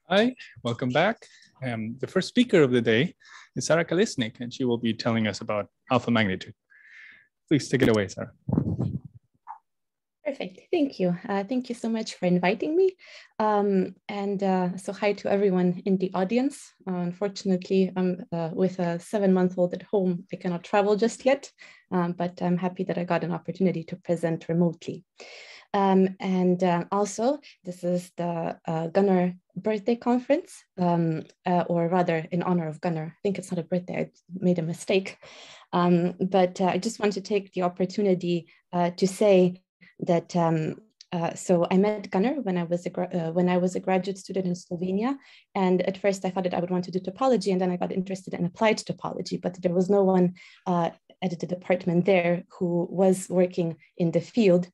Hi, welcome back. The first speaker of the day is Sara Kalisnik, and she will be telling us about alpha magnitude. Please take it away, Sara. Perfect. Thank you. Thank you so much for inviting me. So hi to everyone in the audience. Unfortunately, I'm with a 7-month-old at home. I cannot travel just yet, but I'm happy that I got an opportunity to present remotely. Also, this is the Gunnar birthday conference, or rather in honor of Gunnar. I think it's not a birthday, I made a mistake. But I just want to take the opportunity to say that so I met Gunnar when I was a graduate student in Slovenia, and at first I thought that I would want to do topology, and then I got interested in applied topology, but there was no one at the department there who was working in the field.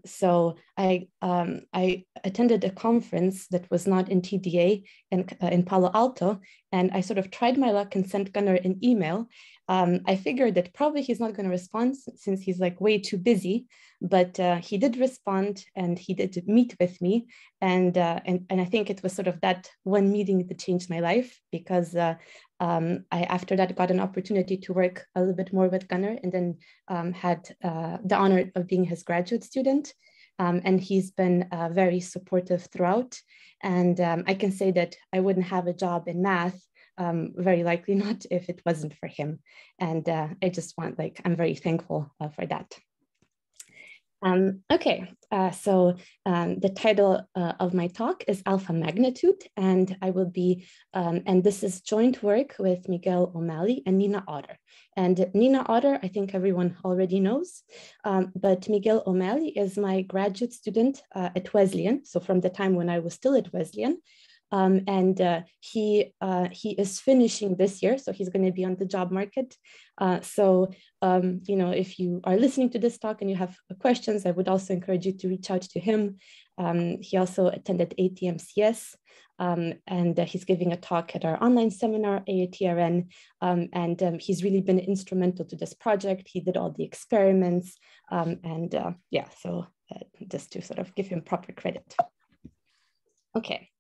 So I attended a conference that was not in TDA in Palo Alto, and I sort of tried my luck and sent Gunnar an email. I figured that probably he's not going to respond since he's like way too busy, but he did respond and he did meet with me. And I think it was sort of that one meeting that changed my life, because I, after that, got an opportunity to work a little bit more with Gunnar, and then had the honor of being his graduate student. And he's been very supportive throughout. And I can say that I wouldn't have a job in math, very likely not, if it wasn't for him. And I just want, I'm very thankful for that. So the title of my talk is Alpha Magnitude, and I will be, and this is joint work with Miguel O'Malley and Nina Otter. And Nina Otter, I think everyone already knows, but Miguel O'Malley is my graduate student at Wesleyan. So from the time when I was still at Wesleyan. He is finishing this year, so he's going to be on the job market. You know, if you are listening to this talk and you have questions, I would also encourage you to reach out to him. He also attended ATMCS, and he's giving a talk at our online seminar, AATRN, and he's really been instrumental to this project. He did all the experiments, yeah, so just to sort of give him proper credit. Okay.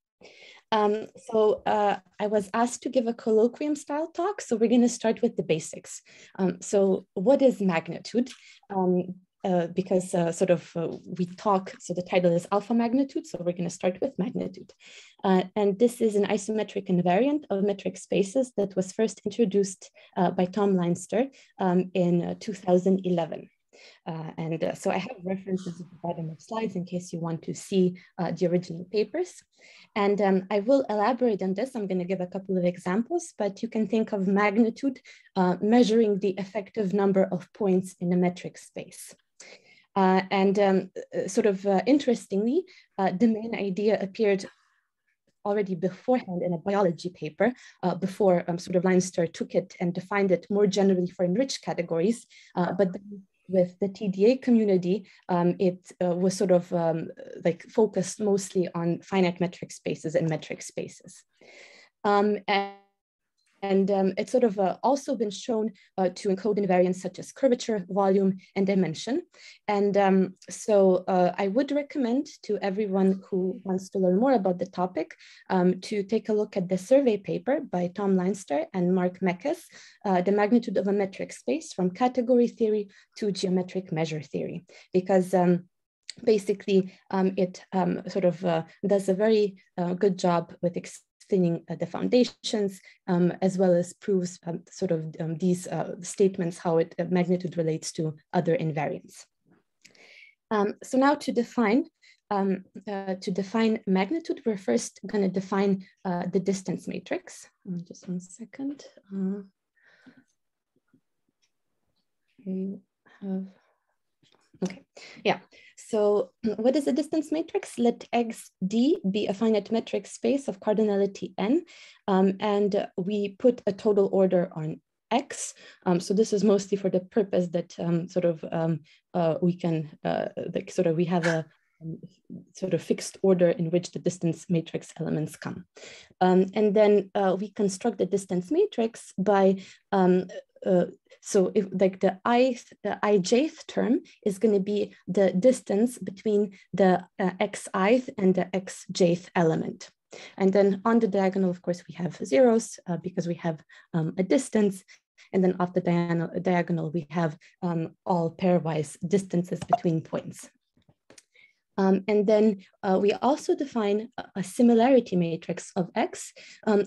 I was asked to give a colloquium style talk, so we're going to start with the basics. So what is magnitude? Because we talk, so the title is alpha magnitude, so we're going to start with magnitude. And this is an isometric invariant of metric spaces that was first introduced by Tom Leinster in 2011. So I have references at the bottom of slides in case you want to see the original papers. And I will elaborate on this. I'm going to give a couple of examples, but you can think of magnitude measuring the effective number of points in a metric space. Interestingly, the main idea appeared already beforehand in a biology paper, before Leinster took it and defined it more generally for enriched categories, but then with the TDA community, it was focused mostly on finite metric spaces and metric spaces. It's also been shown to encode invariants such as curvature, volume, and dimension. I would recommend to everyone who wants to learn more about the topic to take a look at the survey paper by Tom Leinster and Mark Meckes, The Magnitude of a Metric Space from Category Theory to Geometric Measure Theory, because basically it does a very good job with explaining the foundations, as well as proves these statements, how magnitude relates to other invariants. So now to define magnitude, we're first going to define the distance matrix. Just one second. Okay, yeah. So what is a distance matrix? Let XD be a finite metric space of cardinality n, and we put a total order on X. So this is mostly for the purpose that we can, we have a fixed order in which the distance matrix elements come. And then we construct the distance matrix by so if the ijth term is going to be the distance between the xith and the xjth element. And then on the diagonal, of course, we have zeros because we have a distance. And then off the diagonal, we have all pairwise distances between points. And then we also define a similarity matrix of X,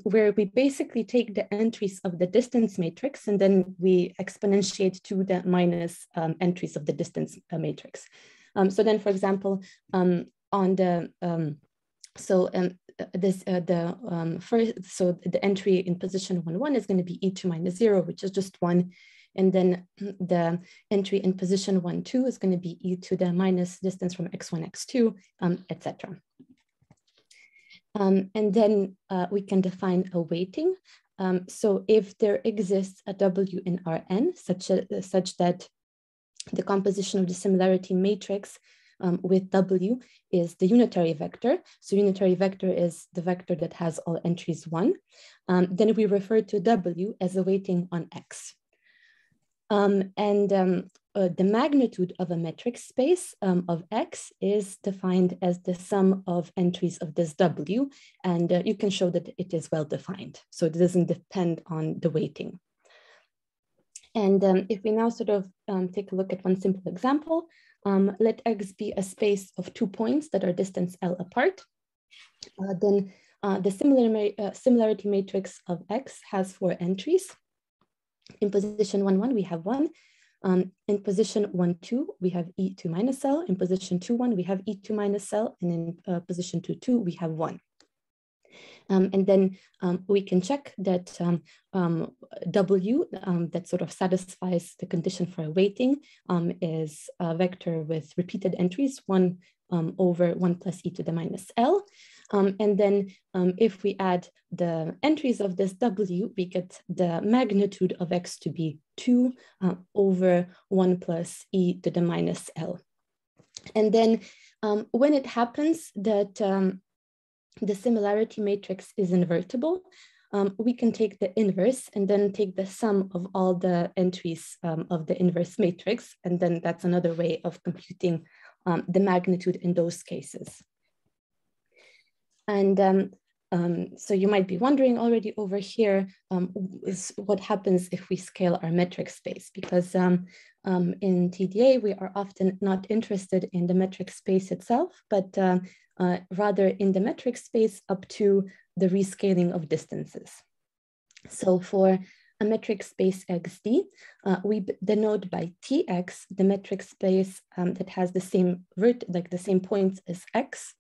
where we basically take the entries of the distance matrix, and then we exponentiate to the minus entries of the distance matrix. So then, for example, on the, the entry in position 1, 1 is going to be e to minus 0, which is just 1. And then the entry in position 1, 2 is going to be e to the minus distance from x1, x2, etc. And then we can define a weighting. So if there exists a W in Rn such that the composition of the similarity matrix with W is the unitary vector. So unitary vector is the vector that has all entries 1. Then we refer to W as a weighting on X. The magnitude of a metric space of X is defined as the sum of entries of this W, and you can show that it is well defined. So it doesn't depend on the weighting. And if we now sort of take a look at one simple example, let X be a space of 2 points that are distance L apart. Then the similarity matrix of X has 4 entries. In position 1, 1, we have 1. In position 1, 2, we have E2 minus L. In position 2, 1, we have E2 minus L. And in position 2, 2, we have 1. And then we can check that W that sort of satisfies the condition for a weighting is a vector with repeated entries, 1 over 1 plus e to the minus L. And then if we add the entries of this W, we get the magnitude of X to be 2 over 1 plus e to the minus L. And then when it happens that the similarity matrix is invertible, we can take the inverse and then take the sum of all the entries of the inverse matrix. And then that's another way of computing the magnitude in those cases. And so you might be wondering already over here, what happens if we scale our metric space? Because in TDA, we are often not interested in the metric space itself, but rather in the metric space up to the rescaling of distances. So for a metric space XD, we denote by Tx the metric space that has the same the same points as X,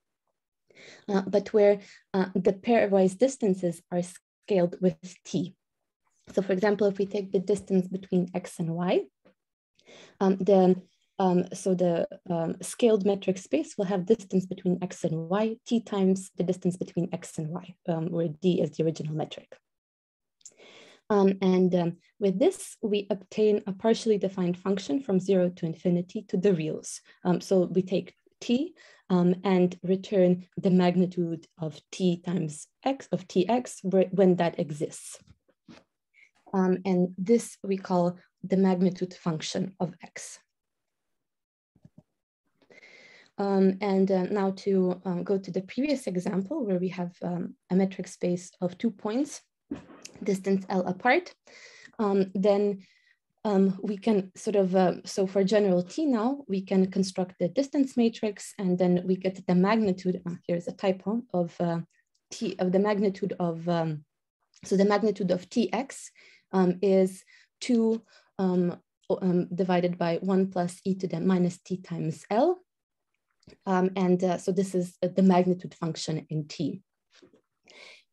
but where the pairwise distances are scaled with T. So for example, if we take the distance between X and Y, the scaled metric space will have distance between X and Y, T times the distance between X and Y, where D is the original metric. With this, we obtain a partially defined function from 0 to infinity to the reals. So we take T and return the magnitude of T times X of Tx when that exists. And this we call the magnitude function of X. Now to go to the previous example where we have a metric space of 2 points, distance L apart, then we can sort of, so for general T now, we can construct the distance matrix and then we get the magnitude, here's a typo, of the magnitude of, so the magnitude of Tx is 2 divided by 1 plus e to the minus T times L. So this is the magnitude function in T.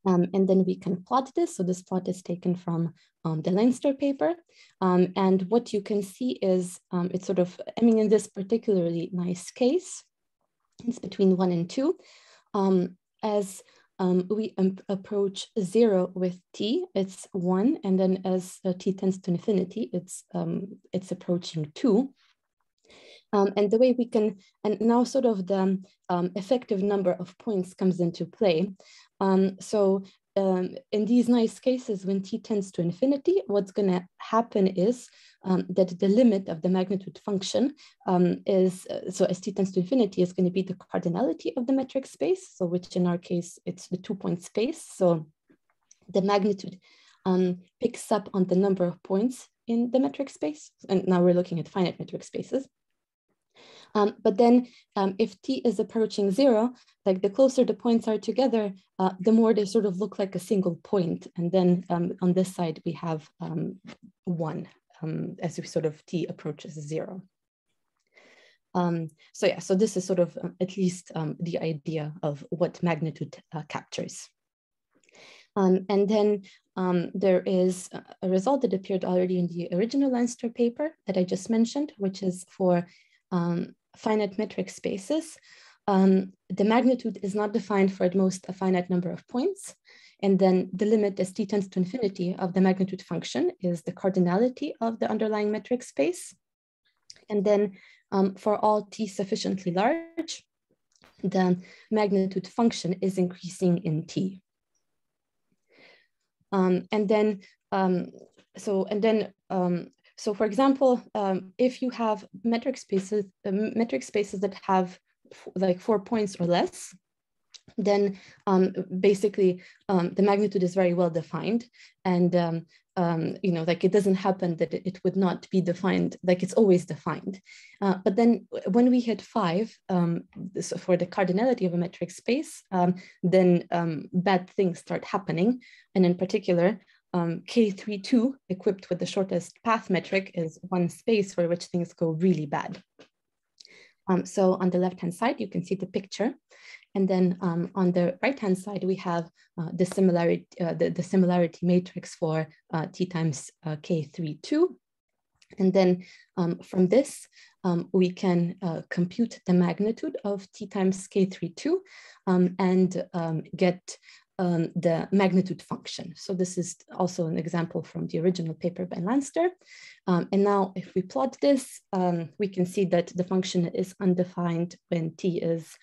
And then we can plot this. So this plot is taken from the Leinster paper. And what you can see is it's sort of, I mean, in this particularly nice case, it's between 1 and 2. As we approach 0 with T, it's 1. And then as T tends to infinity, it's approaching 2. And the way we can, and now sort of the effective number of points comes into play. So in these nice cases, when t tends to infinity, what's going to happen is that the limit of the magnitude function is, so as t tends to infinity, is going to be the cardinality of the metric space, so which in our case, it's the 2-point space. So the magnitude picks up on the number of points in the metric space. And now we're looking at finite metric spaces. But then if t is approaching 0, like the closer the points are together, the more they sort of look like a single point. And then on this side, we have 1 as we sort of t approaches 0. So yeah, so this is sort of at least the idea of what magnitude captures. And then there is a result that appeared already in the original Leinster paper that I just mentioned, which is for finite metric spaces. The magnitude is not defined for at most a finite number of points. And then the limit as t tends to infinity of the magnitude function is the cardinality of the underlying metric space. And then for all t sufficiently large, the magnitude function is increasing in t. So for example, if you have metric spaces that have like 4 points or less, then basically the magnitude is very well defined, and you know, like it doesn't happen that it would not be defined, like it's always defined. But then when we hit 5, so for the cardinality of a metric space, then bad things start happening, and in particular, K32 equipped with the shortest path metric is one space for which things go really bad. So on the left-hand side, you can see the picture. And then on the right-hand side, we have the similarity matrix for t times K32. And then from this, we can compute the magnitude of t times K32 and get the magnitude function. So this is also an example from the original paper by Leinster. And now if we plot this, we can see that the function is undefined when t is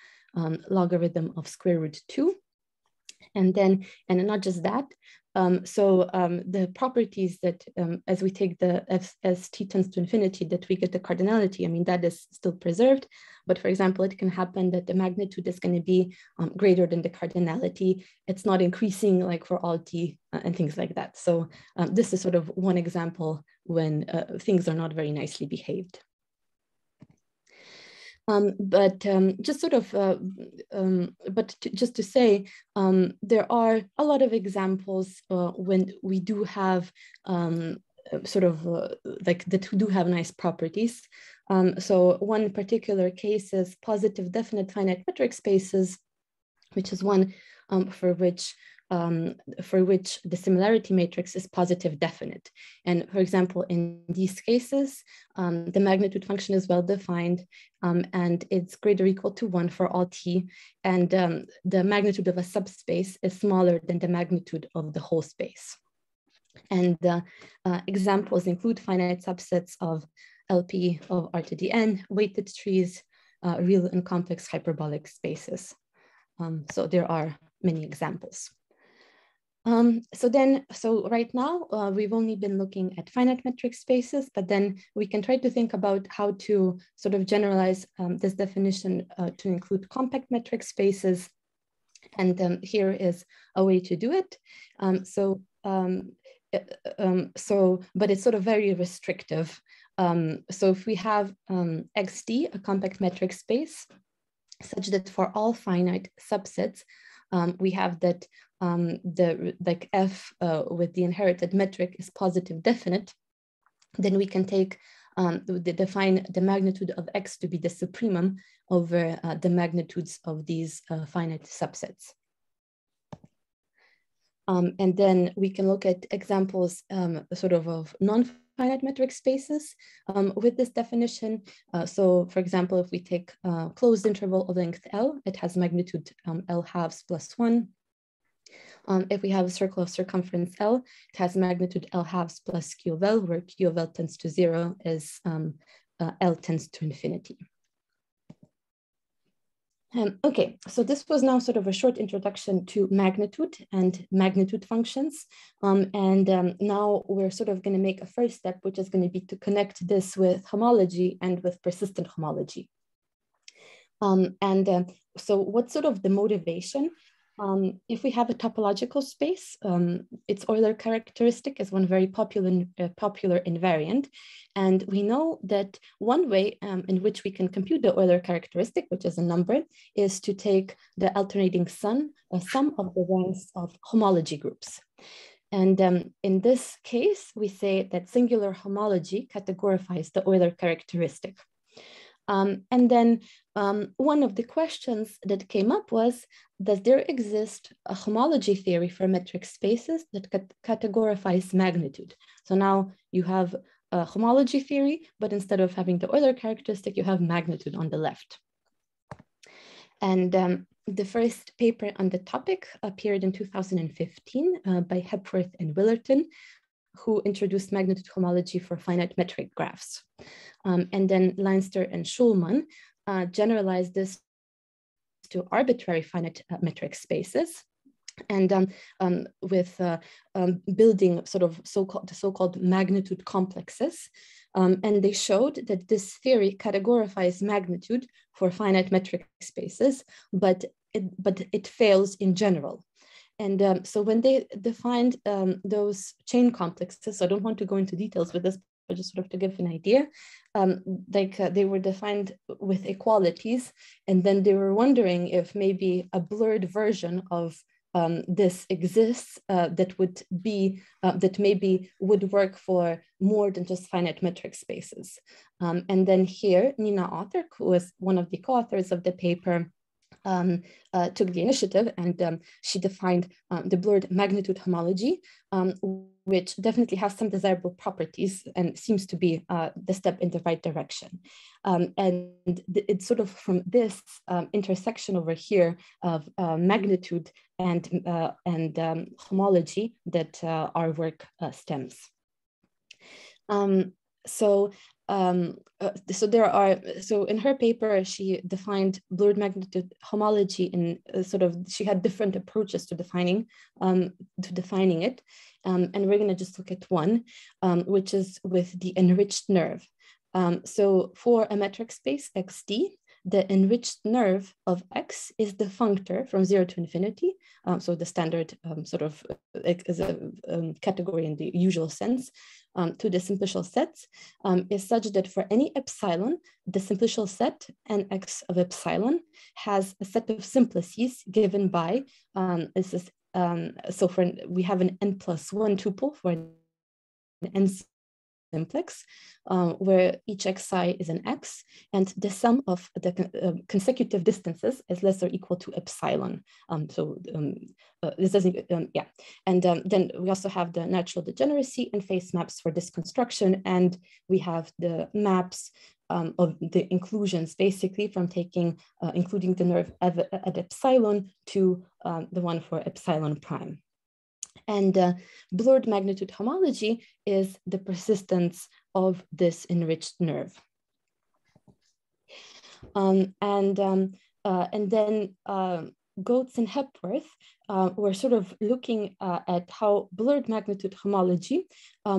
logarithm of square root 2. And then, and not just that, the properties that as we take the as t tends to infinity, that we get the cardinality, I mean, that is still preserved. But for example, it can happen that the magnitude is going to be greater than the cardinality. It's not increasing like for all t and things like that. So this is sort of one example when things are not very nicely behaved. Just to say, there are a lot of examples when we do have like that do have nice properties. So one particular case is positive definite finite metric spaces, which is one for which the similarity matrix is positive definite. And for example, in these cases, the magnitude function is well defined and it's greater or equal to 1 for all t. And the magnitude of a subspace is smaller than the magnitude of the whole space. And examples include finite subsets of LP of R to the n, weighted trees, real and complex hyperbolic spaces. So there are many examples. So right now, we've only been looking at finite metric spaces, but then we can try to think about how to sort of generalize this definition to include compact metric spaces. And here is a way to do it. But it's sort of very restrictive. So if we have XD, a compact metric space, such that for all finite subsets, we have that the f with the inherited metric is positive definite, then we can take define the magnitude of x to be the supremum over the magnitudes of these finite subsets. And then we can look at examples of non-finite metric spaces with this definition. So for example, if we take a closed interval of length L, it has magnitude L halves plus 1. If we have a circle of circumference L, it has magnitude L halves plus Q of L, where Q of L tends to 0 as L tends to infinity. Okay, so this was now sort of a short introduction to magnitude and magnitude functions. Now we're sort of going to make a first step, which is going to be to connect this with homology and with persistent homology. So what's sort of the motivation? If we have a topological space, its Euler characteristic is one very popular invariant. And we know that one way in which we can compute the Euler characteristic, which is a number, is to take the alternating sum of the ranks of homology groups. And in this case, we say that singular homology categorifies the Euler characteristic. And then one of the questions that came up was, does there exist a homology theory for metric spaces that categorifies magnitude? So now you have a homology theory, but instead of having the Euler characteristic, you have magnitude on the left. And the first paper on the topic appeared in 2015 by Hepworth and Willerton, who introduced magnitude homology for finite metric graphs. And then Leinster and Schulman generalized this to arbitrary finite metric spaces, and with building sort of the so-called magnitude complexes. And they showed that this theory categorifies magnitude for finite metric spaces, but it fails in general. And so when they defined those chain complexes, so I don't want to go into details with this, but just sort of to give an idea, they were defined with equalities, and then they were wondering if maybe a blurred version of this exists that would be, that maybe would work for more than just finite metric spaces. And then here, Nina Otter, who was one of the co-authors of the paper, took the initiative, and she defined the blurred magnitude homology, which definitely has some desirable properties and seems to be the step in the right direction. And it's sort of from this intersection over here of magnitude and homology that our work stems. So in her paper, she defined blurred magnitude homology in she had different approaches to defining it. And we're going to just look at one, which is with the enriched nerve. So for a metric space XD, the enriched nerve of X is the functor from 0 to infinity. So the standard is a category in the usual sense. To the simplicial sets is such that for any epsilon, the simplicial set nx of epsilon has a set of simplices given by, we have an n+1 tuple for an n simplex, where each xi is an x, and the sum of the consecutive distances is less or equal to epsilon. This doesn't, And then we also have the natural degeneracy and phase maps for this construction, and we have the maps of the inclusions, basically from taking, including the nerve at epsilon to the one for epsilon prime. And blurred magnitude homology is the persistence of this enriched nerve. And then Goetz and Hepworth were sort of looking at how blurred magnitude homology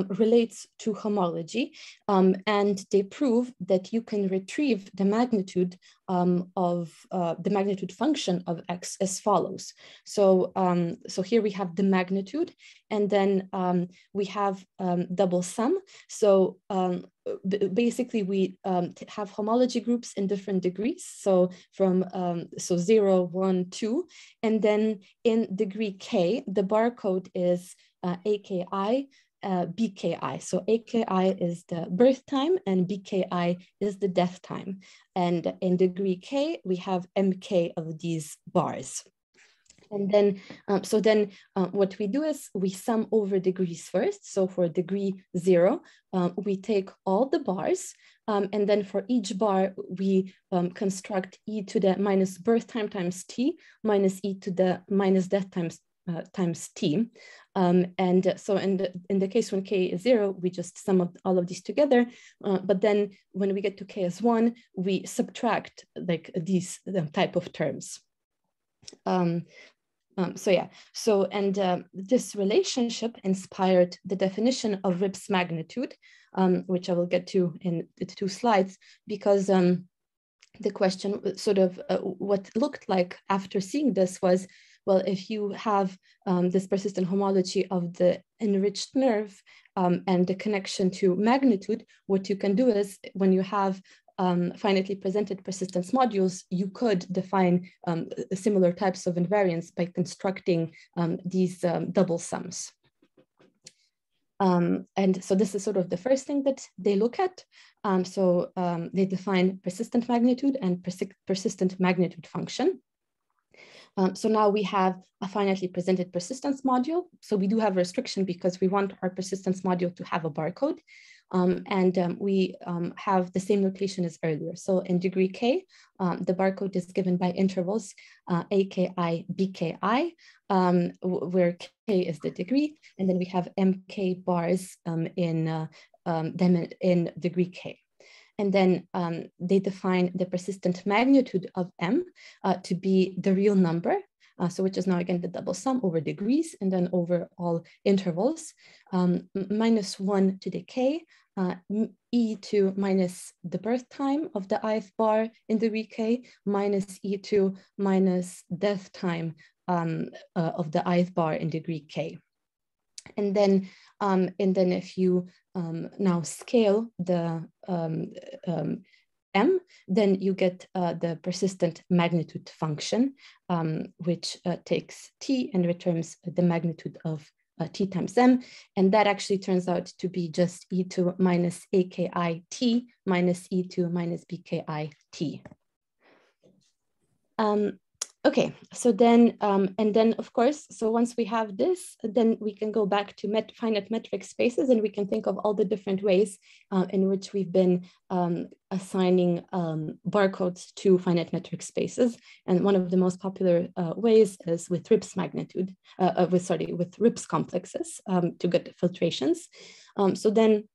relates to homology, and they prove that you can retrieve the magnitude of the magnitude function of X as follows. So, so here we have the magnitude, and then we have double sum. So basically we have homology groups in different degrees. So from 0, 1, 2, and then in degree K, the barcode is AKI, BKI. So AKI is the birth time and BKI is the death time. And in degree K, we have MK of these bars. And then, what we do is we sum over degrees first. So for degree 0, we take all the bars, and then for each bar, we construct e to the minus birth time times t minus e to the minus death times times t. And so in the case when k is 0, we just sum up all of these together. But then when we get to k as 1, we subtract like these type of terms. This relationship inspired the definition of Rip's magnitude, which I will get to in the 2 slides, because the question sort of what looked like after seeing this was, well, if you have this persistent homology of the enriched nerve and the connection to magnitude, what you can do is when you have finitely presented persistence modules, you could define similar types of invariance by constructing these double sums. And so this is sort of the first thing that they look at. They define persistent magnitude and persistent magnitude function. So now we have a finitely presented persistence module. So we do have a restriction because we want our persistence module to have a barcode. We have the same notation as earlier. So in degree k, the barcode is given by intervals AKI, BKI, where k is the degree, and then we have MK bars in degree k. And then they define the persistent magnitude of M to be the real number, which is now again the double sum over degrees and then over all intervals, minus 1 to the k, e to minus the birth time of the ith bar in degree k, minus e to minus death time of the ith bar in degree k. And then if you now scale the M, then you get the persistent magnitude function, which takes t and returns the magnitude of t times m. And that actually turns out to be just e to minus AKI t minus e to minus BKI t. Okay, so then, and then of course, so once we have this, then we can go back to finite metric spaces, and we can think of all the different ways in which we've been assigning barcodes to finite metric spaces. And one of the most popular ways is with Rip's magnitude, with Rip's complexes to get filtrations. So then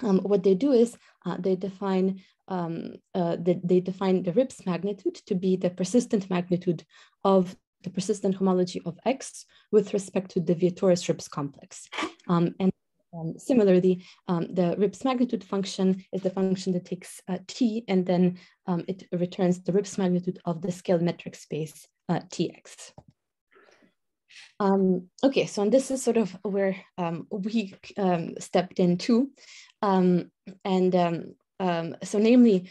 what they do is they define the Rip's magnitude to be the persistent magnitude of the persistent homology of X with respect to the Vietoris Rip's complex. Similarly, the Rip's magnitude function is the function that takes t, and then it returns the Rip's magnitude of the scaled metric space Tx. Okay, so and this is sort of where we stepped in too. So namely,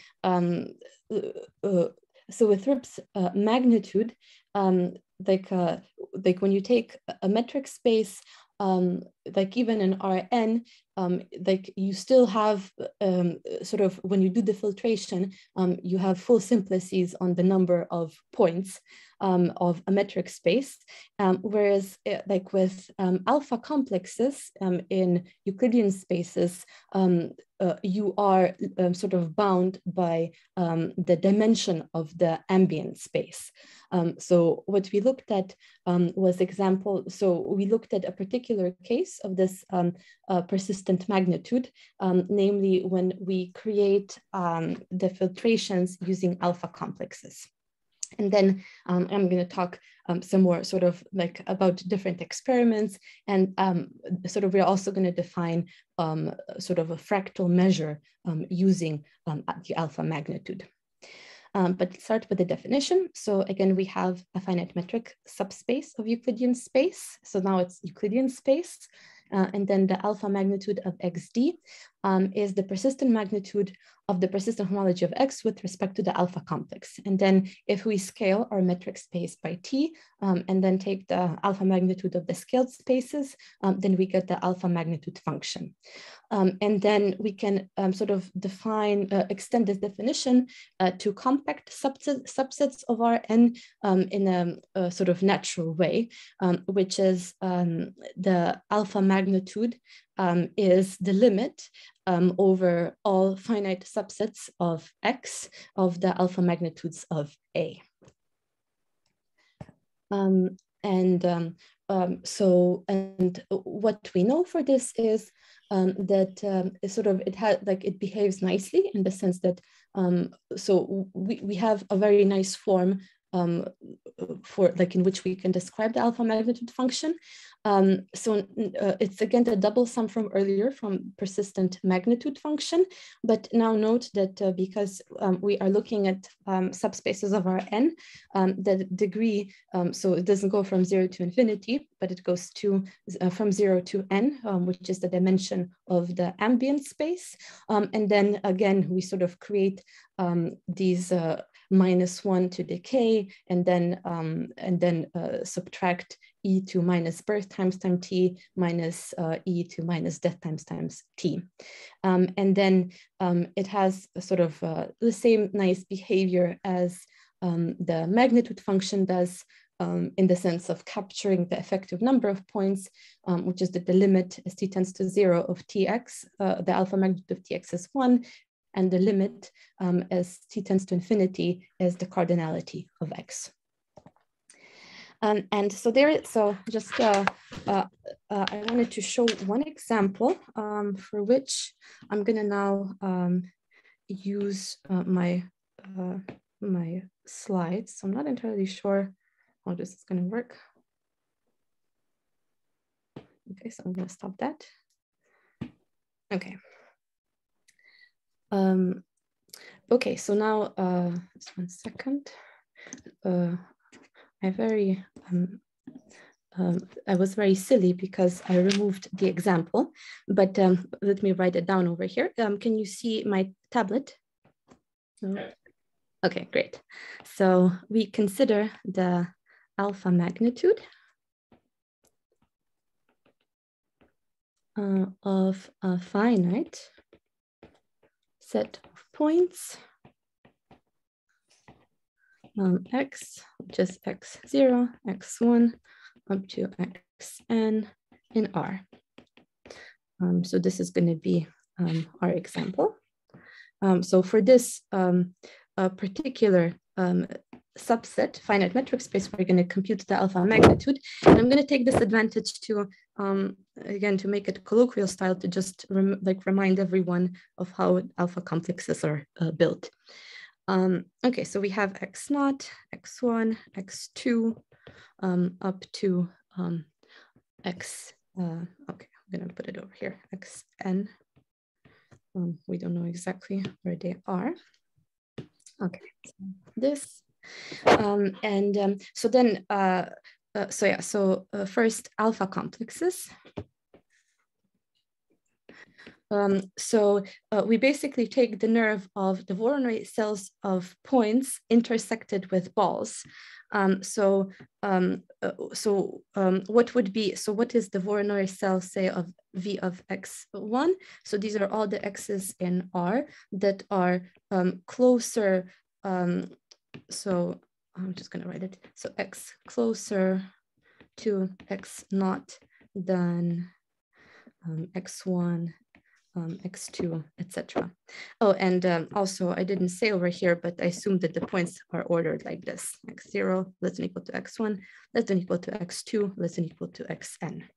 so with Rip's magnitude, like when you take a metric space, like even in Rn, like you still have sort of, when you do the filtration, you have full simplices on the number of points of a metric space, whereas like with alpha complexes in Euclidean spaces, you are sort of bound by the dimension of the ambient space. So what we looked at was we looked at a particular case of this persistent magnitude, namely when we create the filtrations using alpha complexes. And then I'm going to talk some more sort of like about different experiments, and sort of we're also going to define sort of a fractal measure using the alpha magnitude. But let's start with the definition. So again, we have a finite metric subspace of Euclidean space. So now it's Euclidean space. And then the alpha magnitude of XD is the persistent magnitude of the persistent homology of X with respect to the alpha complex. And then if we scale our metric space by T and then take the alpha magnitude of the scaled spaces, then we get the alpha magnitude function. And then we can sort of define, extend this definition to compact subsets of Rn in a sort of natural way, which is the alpha magnitude is the limit over all finite subsets of X of the alpha magnitudes of A. And what we know for this is that it behaves nicely in the sense that so we have a very nice form in which we can describe the alpha magnitude function. It's again the double sum from earlier from persistent magnitude function, but now note that because we are looking at subspaces of our n, the degree, so it doesn't go from 0 to infinity, but it goes to from 0 to n, which is the dimension of the ambient space. And then again, we sort of create these -1 to decay, and then subtract e to minus birth times time t minus e to minus death times t. And then it has sort of the same nice behavior as the magnitude function does, in the sense of capturing the effective number of points, which is that the limit as t tends to 0 of tx, the alpha magnitude of tx is 1, and the limit as t tends to infinity is the cardinality of x. And so I wanted to show one example for which I'm gonna now use my slides. So I'm not entirely sure how this is gonna work. Okay, so I'm gonna stop that. Okay. Okay, so now, just 1 second. I was very silly because I removed the example, but let me write it down over here. Can you see my tablet? No? Okay, great. So we consider the alpha magnitude of a finite set of points x, which is x0, x1, up to xn in R. So this is going to be our example. So for this particular subset, finite metric space, we're going to compute the alpha magnitude. And I'm going to take this advantage to, again, to make it colloquial style, to just remind everyone of how alpha complexes are built. Okay, so we have x0, x1, x2, up to x, okay, I'm going to put it over here, xn. We don't know exactly where they are. Okay, so this. So then, first alpha complexes. We basically take the nerve of the Voronoi cells of points intersected with balls. What would be, so what is the Voronoi cell, say, of V of x1? So these are all the x's in R that are closer, so I'm just gonna write it. So x closer to x0 than x1, x2, etc. Oh, and also I didn't say over here, but I assume that the points are ordered like this: x0 less than equal to x1, less than equal to x2, less than equal to xn.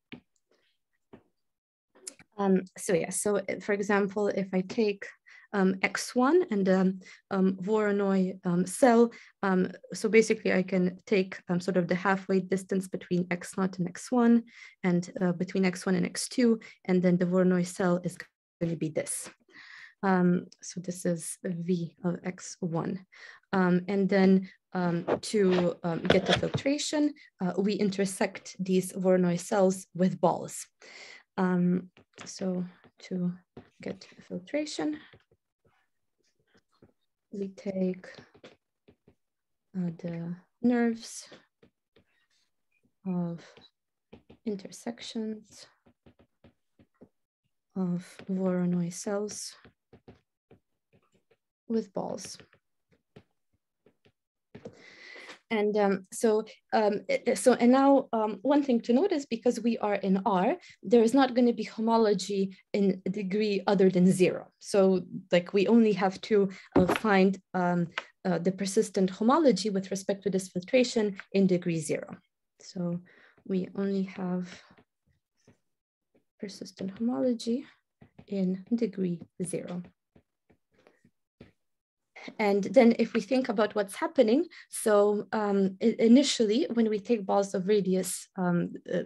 So for example, if I take x1 and Voronoi cell, so basically I can take sort of the halfway distance between x0 and x1, and between x1 and x2, and then the Voronoi cell is going to be this. So this is V of x1. And then to get the filtration, we intersect these Voronoi cells with balls. So to get filtration, we take the nerves of intersections of Voronoi cells with balls. And now one thing to notice, because we are in R, there is not going to be homology in degree other than 0. So like we only have to find the persistent homology with respect to this filtration in degree 0. So we only have persistent homology in degree 0. And then if we think about what's happening, so initially when we take balls of radius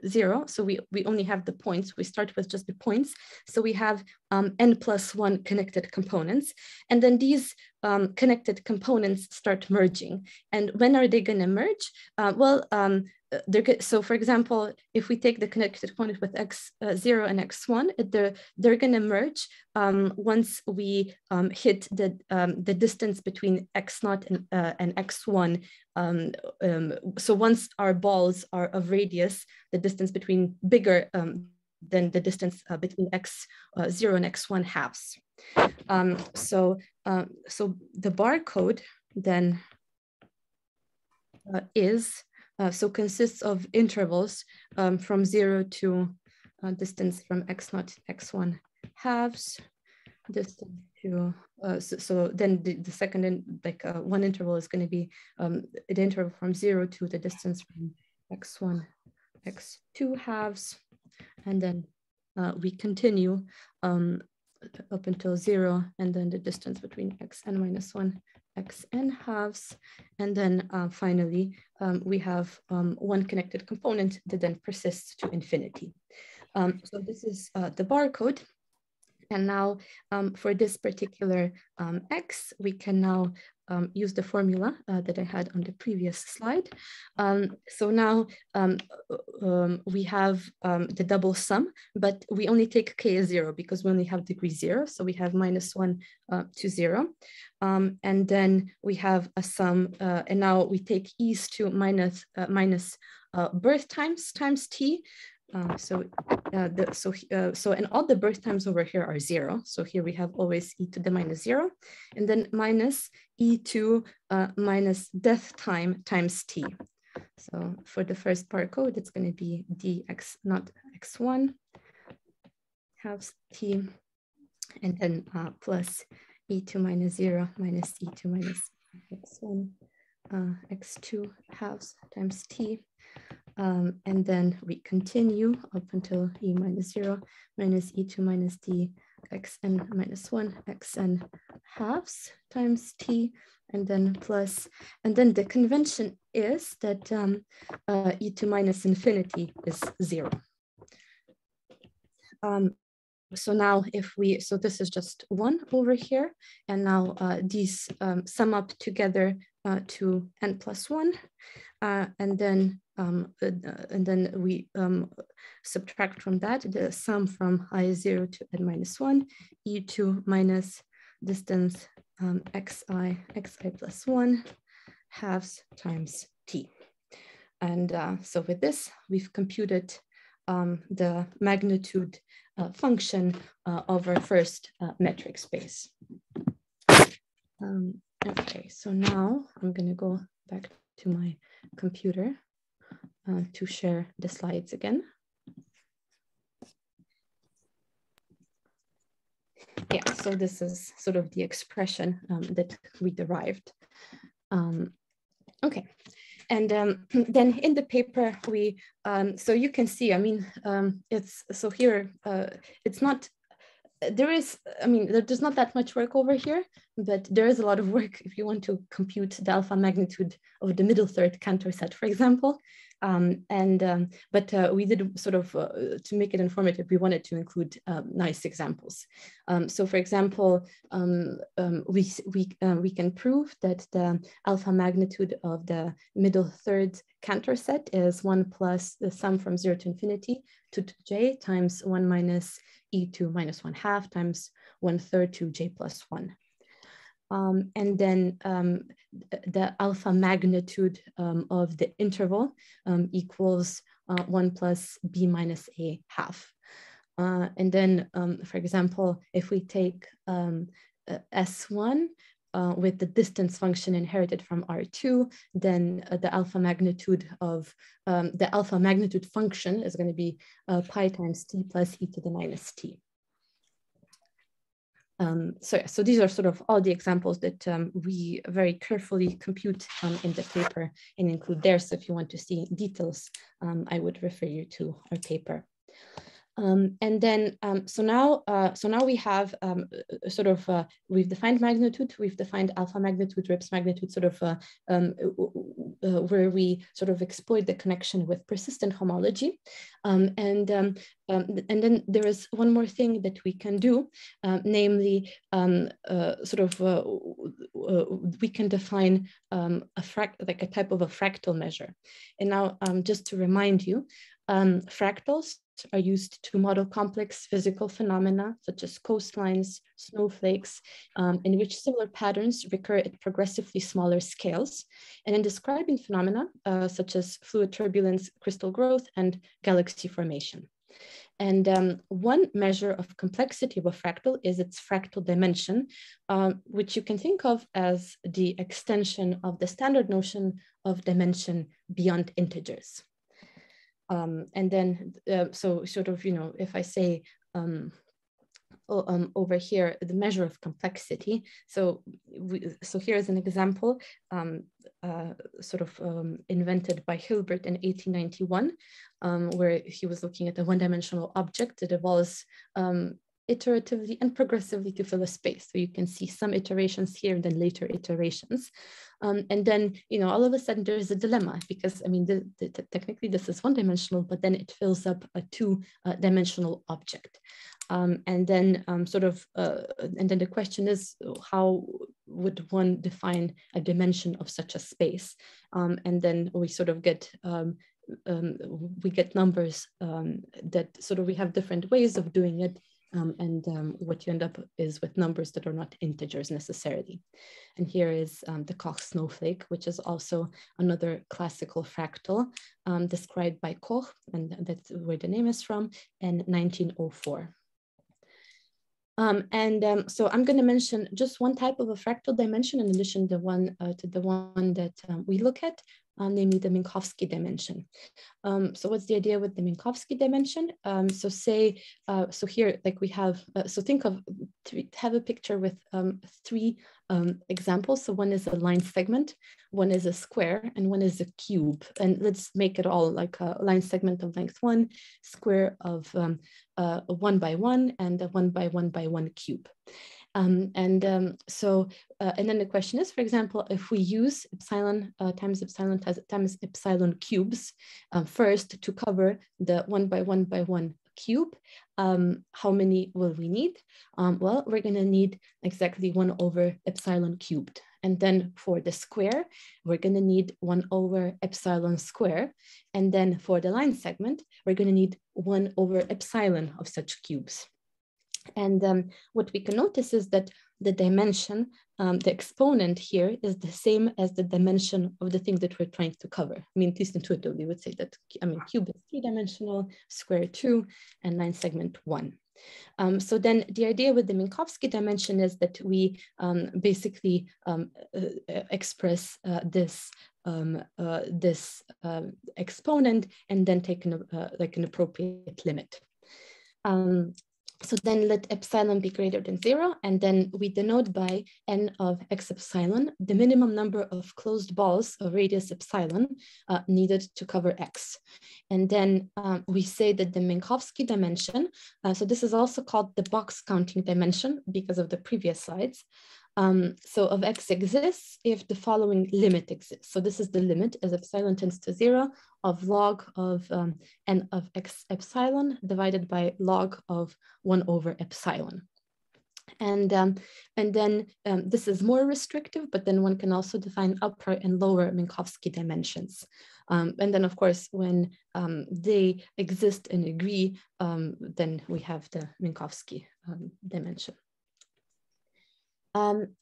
0, so we only have the points, we start with just the points. So we have n+1 connected components. And then these connected components start merging. And when are they gonna merge? So for example, if we take the connected component with x0 and x1, they're gonna merge once we hit the distance between x0 and x1. So once our balls are of radius, the distance between bigger than the distance between x0 and x1 halves. So the barcode then consists of intervals from 0 to distance from x0 to x1 halves, distance to, so then the second, one interval is going to be the interval from 0 to the distance from x1, x2 halves, and then we continue up until 0, and then the distance between xn minus 1, xn halves, and then finally we have one connected component that then persists to infinity. So this is the barcode. And now for this particular x, we can now use the formula that I had on the previous slide. So now we have the double sum, but we only take k as 0 because we only have degree 0. So we have -1 to 0. And then we have a sum, and now we take e's to minus birth times t. So and all the birth times over here are 0. So here we have always e to the -0, and then minus e to minus death time times t. So for the first barcode, it's going to be dx not x1 halves t, and then plus e to -0 minus e to minus x1 x2 halves times t. And then we continue up until e -0 minus e to minus d xn -1 xn halves times t, and then plus, and then the convention is that e to minus infinity is 0. So now if we, so this is just 1 over here, and now these sum up together to n+1, and then we subtract from that the sum from I0 to n-1, e to minus distance xi plus 1 halves times t. And so with this, we've computed the magnitude function of our first metric space. Okay, so now I'm going to go back to my computer to share the slides again. Yeah, so this is sort of the expression that we derived. Okay, and then in the paper we, so you can see, I mean, it's, so here, it's not, there is, I mean, there's not that much work over here, but there is a lot of work if you want to compute the alpha magnitude of the middle third Cantor set, for example. But we did sort of, to make it informative, we wanted to include nice examples. So for example, we can prove that the alpha magnitude of the middle third Cantor set is 1 plus the sum from 0 to infinity to j times 1 minus e to minus 1/2 times 1/3 to j plus 1. And then the alpha magnitude of the interval equals 1 plus b minus a half. And then, for example, if we take S1 with the distance function inherited from R2, then the alpha magnitude of the alpha magnitude function is going to be pi times t plus e to the minus t. So these are sort of all the examples that we very carefully compute in the paper and include there. So if you want to see details, I would refer you to our paper. And then, so now we have we've defined magnitude, we've defined alpha magnitude, Rips magnitude, sort of where we sort of exploit the connection with persistent homology. And then there is one more thing that we can do, namely, we can define like a type of a fractal measure. And now, just to remind you, fractals are used to model complex physical phenomena such as coastlines, snowflakes, in which similar patterns recur at progressively smaller scales. And in describing phenomena such as fluid turbulence, crystal growth, and galaxy formation. And one measure of complexity of a fractal is its fractal dimension, which you can think of as the extension of the standard notion of dimension beyond integers. And then, so sort of, if I say over here, the measure of complexity. So here is an example invented by Hilbert in 1891, where he was looking at a one-dimensional object that evolves iteratively and progressively to fill a space. So you can see some iterations here and then later iterations. And then, all of a sudden there's a dilemma because, I mean, technically this is one-dimensional, but then it fills up a two-dimensional object. And then and then the question is, how would one define a dimension of such a space? And then we sort of get we get numbers that sort of we have different ways of doing it. What you end up is with numbers that are not integers necessarily. And here is the Koch snowflake, which is also another classical fractal described by Koch, and that's where the name is from, in 1904. So I'm going to mention just one type of a fractal dimension in addition to the one that we look at, namely the Minkowski dimension. So what's the idea with the Minkowski dimension? So here, like we have, so think of, have a picture with three examples. So one is a line segment, one is a square, and one is a cube. And let's make it all like a line segment of length 1, square of 1 by 1, and a 1 by 1 by 1 cube. And then the question is, for example, if we use epsilon times epsilon cubes first to cover the 1 by 1 by 1 cube, how many will we need? Well, we're going to need exactly 1 over epsilon cubed. And then for the square, we're going to need 1 over epsilon square. And then for the line segment, we're going to need 1 over epsilon of such cubes. And what we can notice is that the dimension, the exponent here is the same as the dimension of the thing that we're trying to cover. I mean, at least intuitively, we would say that, cube is 3-dimensional, square 2, and line segment 1. So then the idea with the Minkowski dimension is that we basically express this exponent and then take an appropriate limit. So then let epsilon be greater than 0, and then we denote by n of x epsilon the minimum number of closed balls of radius epsilon needed to cover x. And then we say that the Minkowski dimension, so this is also called the box counting dimension because of the previous slides. So of x exists if the following limit exists. So this is the limit as epsilon tends to 0 of log of n of x epsilon divided by log of 1 over epsilon. And then this is more restrictive, but then one can also define upper and lower Minkowski dimensions. And then of course, when they exist and agree, then we have the Minkowski dimension.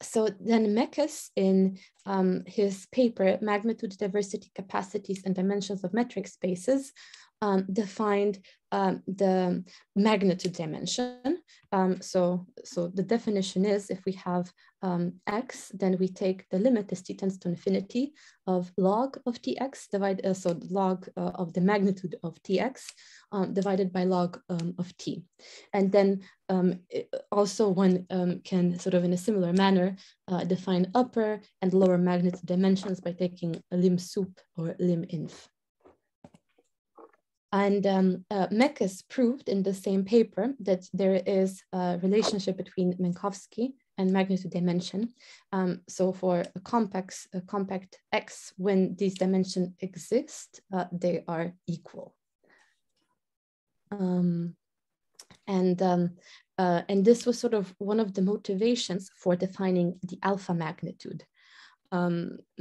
So then Mekas in his paper, Magnitude, Diversity, Capacities, and Dimensions of Metric Spaces, defined the magnitude dimension. So the definition is, if we have x, then we take the limit as t tends to infinity of log of tx, so the log of the magnitude of tx divided by log of t. And then also one can sort of in a similar manner define upper and lower magnitude dimensions by taking a lim sup or lim inf. And Mekas proved in the same paper that there is a relationship between Minkowski and magnitude dimension. So for a compact X, when these dimensions exist, they are equal. And this was sort of one of the motivations for defining the alpha magnitude.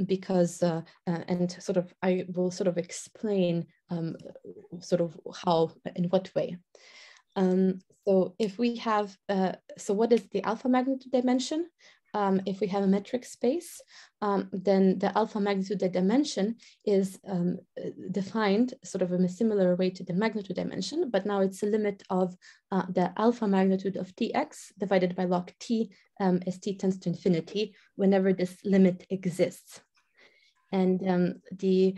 Because and sort of I will sort of explain sort of how, in what way. So if we have, so what is the alpha magnitude dimension? If we have a metric space, then the alpha magnitude dimension is defined sort of in a similar way to the magnitude dimension, but now it's a limit of the alpha magnitude of tx divided by log t as t tends to infinity whenever this limit exists. And the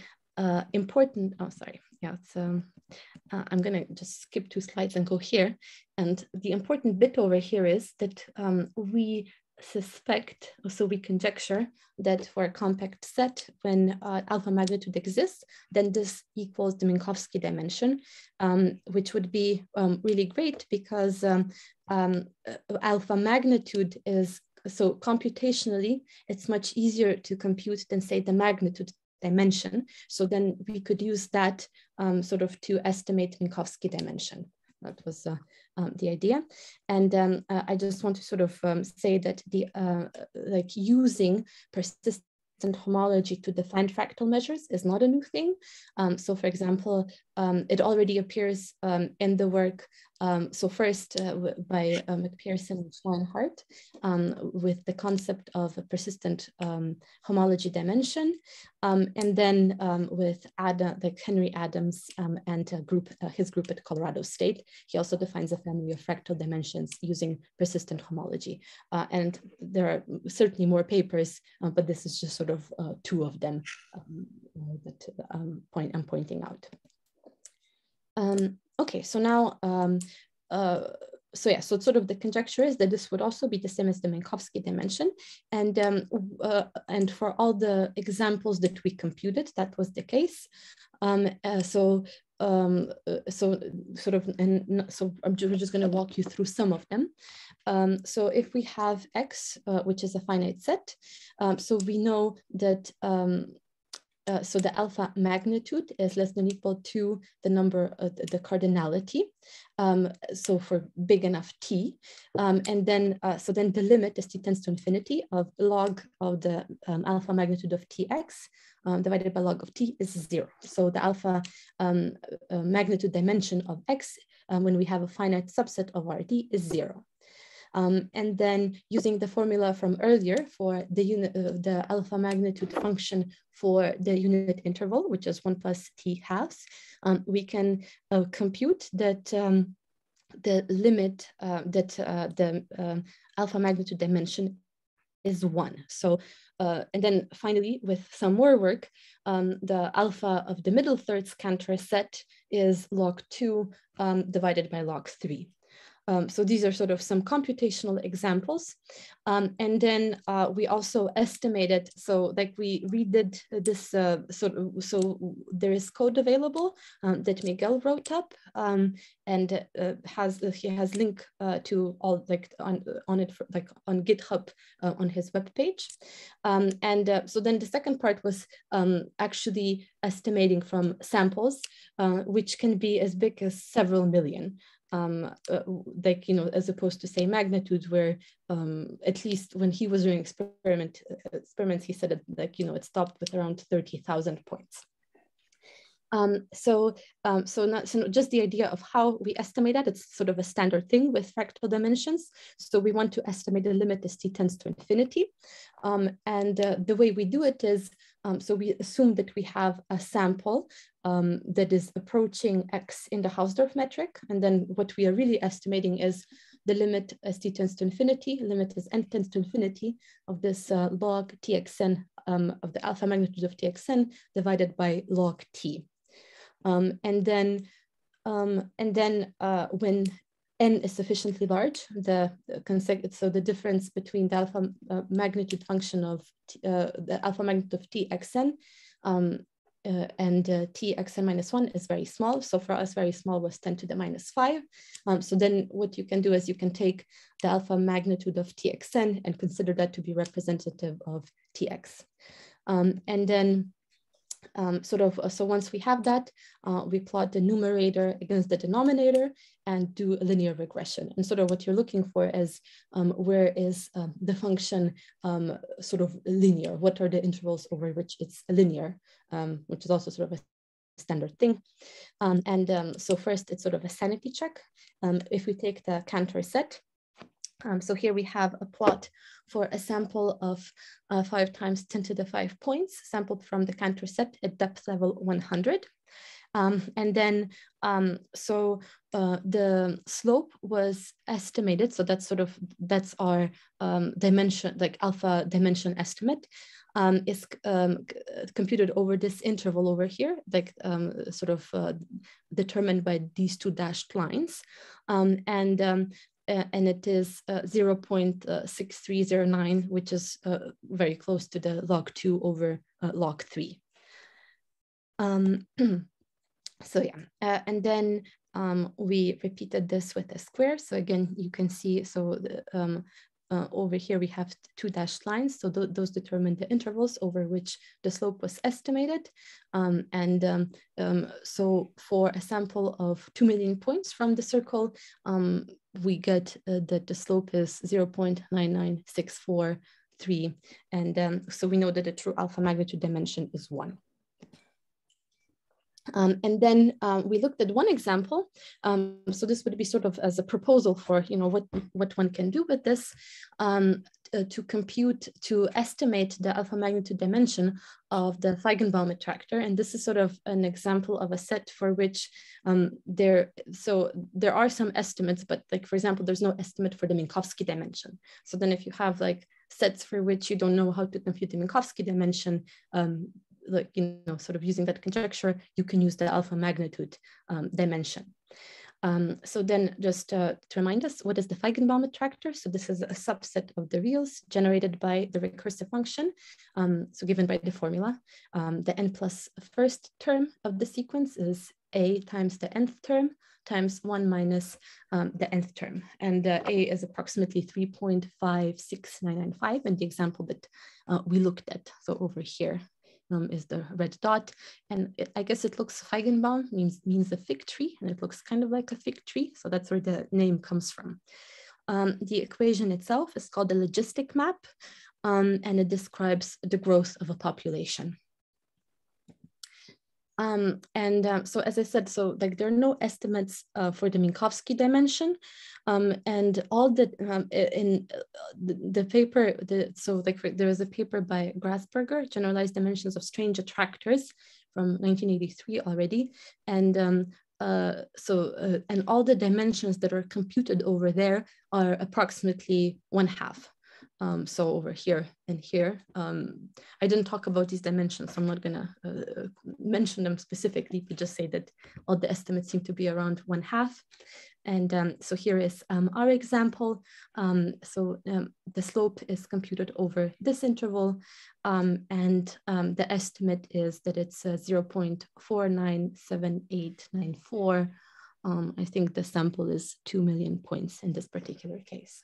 important, oh, sorry, yeah, it's, I'm gonna just skip 2 slides and go here. And the important bit over here is that we suspect, so we conjecture that for a compact set, when alpha magnitude exists, then this equals the Minkowski dimension, which would be really great because alpha magnitude is, so computationally, it's much easier to compute than say the magnitude dimension. So then we could use that sort of to estimate Minkowski dimension. That was the idea. And I just want to sort of say that the like using persistent homology to define fractal measures is not a new thing. So for example, it already appears in the work, so first by McPherson and Schweinhardt with the concept of a persistent homology dimension, and then with like Henry Adams and his group at Colorado State, he also defines a family of fractal dimensions using persistent homology. And there are certainly more papers, but this is just sort of 2 of them that I'm pointing out. Okay, so now, so yeah, so sort of the conjecture is that this would also be the same as the Minkowski dimension. And for all the examples that we computed, that was the case. So sort of, and so we're just going to walk you through some of them. So if we have X, which is a finite set, so we know that so the alpha magnitude is less than or equal to the number, the cardinality. So for big enough t, and then so then the limit as t tends to infinity of log of the alpha magnitude of tx divided by log of t is 0. So the alpha magnitude dimension of x when we have a finite subset of Rd is 0. And then using the formula from earlier for the unit, the alpha magnitude function for the unit interval, which is 1 plus t halves, we can compute that the limit that the alpha magnitude dimension is 1. So, and then finally, with some more work, the alpha of the middle thirds Cantor set is log 2 divided by log 3. So these are sort of some computational examples. And then we also estimated, so like we redid this, so there is code available that Miguel wrote up and he has link to all like on it, for, like on GitHub on his webpage. So then the second part was actually estimating from samples, which can be as big as several million. Like, you know, as opposed to say magnitudes where at least when he was doing experiments, he said that, like, you know, it stopped with around 30,000 points. So just the idea of how we estimate that, it's sort of a standard thing with fractal dimensions. So we want to estimate the limit as t tends to infinity. The way we do it is So we assume that we have a sample that is approaching X in the Hausdorff metric. And then what we are really estimating is the limit as t tends to infinity, limit as n tends to infinity of this log txn of the alpha magnitude of txn divided by log t. And then when n is sufficiently large, the difference between the alpha magnitude function of the alpha magnitude of txn and txn minus 1 is very small. So for us, very small was 10 to the minus 5. So then what you can do is you can take the alpha magnitude of txn and consider that to be representative of tx. And then so once we have that, we plot the numerator against the denominator and do a linear regression. And sort of what you're looking for is where is the function sort of linear? What are the intervals over which it's linear, which is also sort of a standard thing. So first, it's sort of a sanity check. If we take the Cantor set, so here we have a plot for a sample of 5 times 10 to the 5 points sampled from the Cantor set at depth level 100. And then, the slope was estimated. So that's our dimension, like alpha dimension estimate is computed over this interval over here, like determined by these 2 dashed lines. And it is 0.6309, which is very close to the log 2 over log 3. So yeah, and then we repeated this with a square. So again, you can see, so over here we have 2 dashed lines. So those determine the intervals over which the slope was estimated. So for a sample of 2 million points from the circle, we get that the slope is 0.99643. And so we know that the true alpha magnitude dimension is 1. And then we looked at one example. So this would be sort of as a proposal for, what one can do with this to estimate the alpha magnitude dimension of the Feigenbaum attractor. And this is sort of an example of a set for which there are some estimates, but like, for example, there's no estimate for the Minkowski dimension. So then if you have like sets for which you don't know how to compute the Minkowski dimension, sort of using that conjecture, you can use the alpha magnitude dimension. So then just to remind us, what is the Feigenbaum attractor? So this is a subset of the reals generated by the recursive function, so given by the formula. The n plus first term of the sequence is a times the nth term times 1 minus the nth term. And a is approximately 3.56995 in the example that we looked at. So over here is the red dot. And I guess it looks, Feigenbaum means a fig tree, and it looks kind of like a fig tree. So that's where the name comes from. The equation itself is called the logistic map, and it describes the growth of a population. So as I said, so like there are no estimates for the Minkowski dimension, and all the in the paper, there is a paper by Grasberger, Generalized Dimensions of Strange Attractors from 1983 already, and and all the dimensions that are computed over there are approximately 1/2. So over here and here, I didn't talk about these dimensions, so I'm not gonna mention them specifically, but just say that all the estimates seem to be around 1/2. And so here is our example. The slope is computed over this interval, and the estimate is that it's 0.497894. I think the sample is 2 million points in this particular case.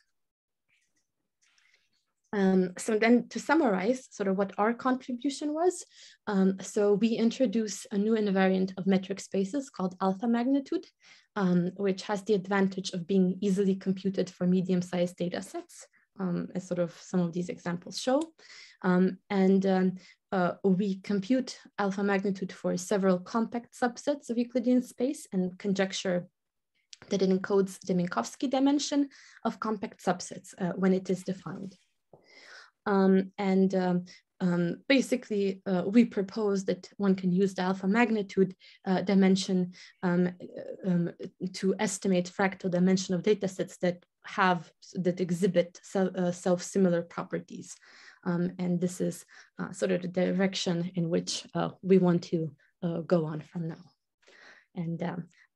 So then to summarize sort of what our contribution was, so we introduce a new invariant of metric spaces called alpha magnitude, which has the advantage of being easily computed for medium-sized data sets, as sort of some of these examples show. We compute alpha magnitude for several compact subsets of Euclidean space and conjecture that it encodes the Minkowski dimension of compact subsets when it is defined. basically, we propose that one can use the alpha magnitude dimension to estimate fractal dimension of data sets that exhibit self-similar properties. And this is sort of the direction in which we want to go on from now. And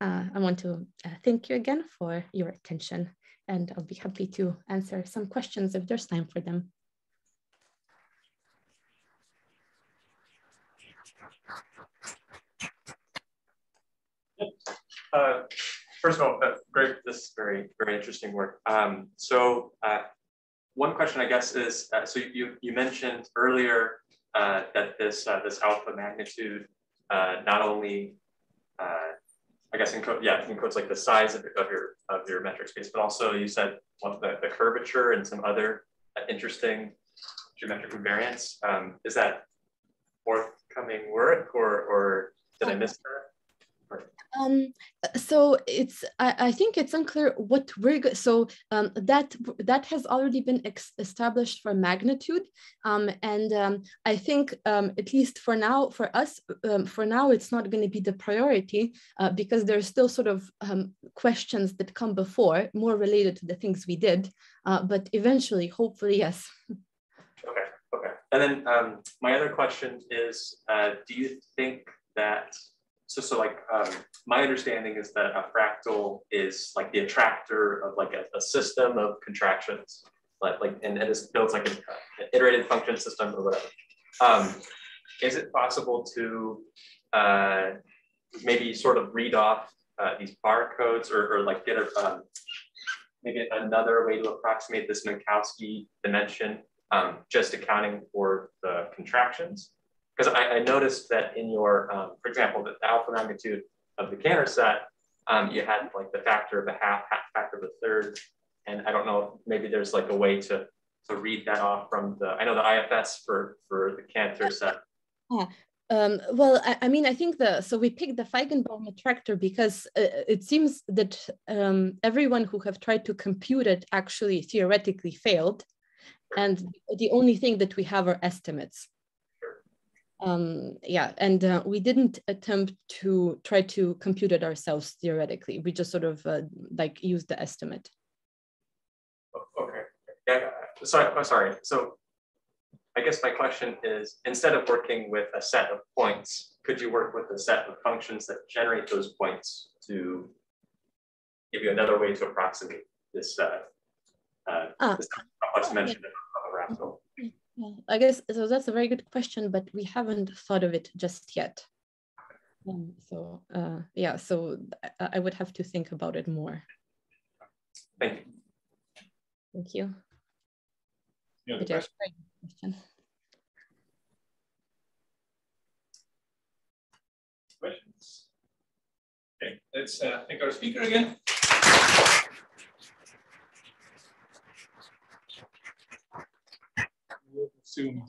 I want to thank you again for your attention, and I'll be happy to answer some questions if there's time for them. First of all, great. This is very, very interesting work. One question, I guess, is so you mentioned earlier that this alpha magnitude not only I guess encodes like the size of your metric space, but also you said the curvature and some other interesting geometric invariants. Is that forthcoming work, or did I miss that? So I think it's unclear what so that has already been established for magnitude, and I think at least for now, for us, for now it's not going to be the priority because there's still sort of questions that come before, more related to the things we did, but eventually, hopefully, yes. Okay. And then my other question is, do you think that my understanding is that a fractal is like the attractor of like a system of contractions, and it's built like an iterated function system or whatever. Is it possible to maybe sort of read off these barcodes or like get maybe another way to approximate this Minkowski dimension, just accounting for the contractions? Because I noticed that in your, for example, the alpha magnitude of the Cantor set, you had like the factor of a half, factor of a third. And I don't know if maybe there's like a way to read that off from I know the IFS for the Cantor set. Well, I mean, I think so we picked the Feigenbaum attractor because it seems that everyone who have tried to compute it actually theoretically failed. And the only thing that we have are estimates. And we didn't attempt to try to compute it ourselves theoretically. We just sort of like used the estimate. Okay. Yeah. Sorry. So I guess my question is, instead of working with a set of points, could you work with a set of functions that generate those points to give you another way to approximate this complex dimension of a fractal? I guess so. That's a very good question, but we haven't thought of it just yet. So I would have to think about it more. Thank you. Thank you. Question? Questions? Okay, let's thank our speaker again. We'll assume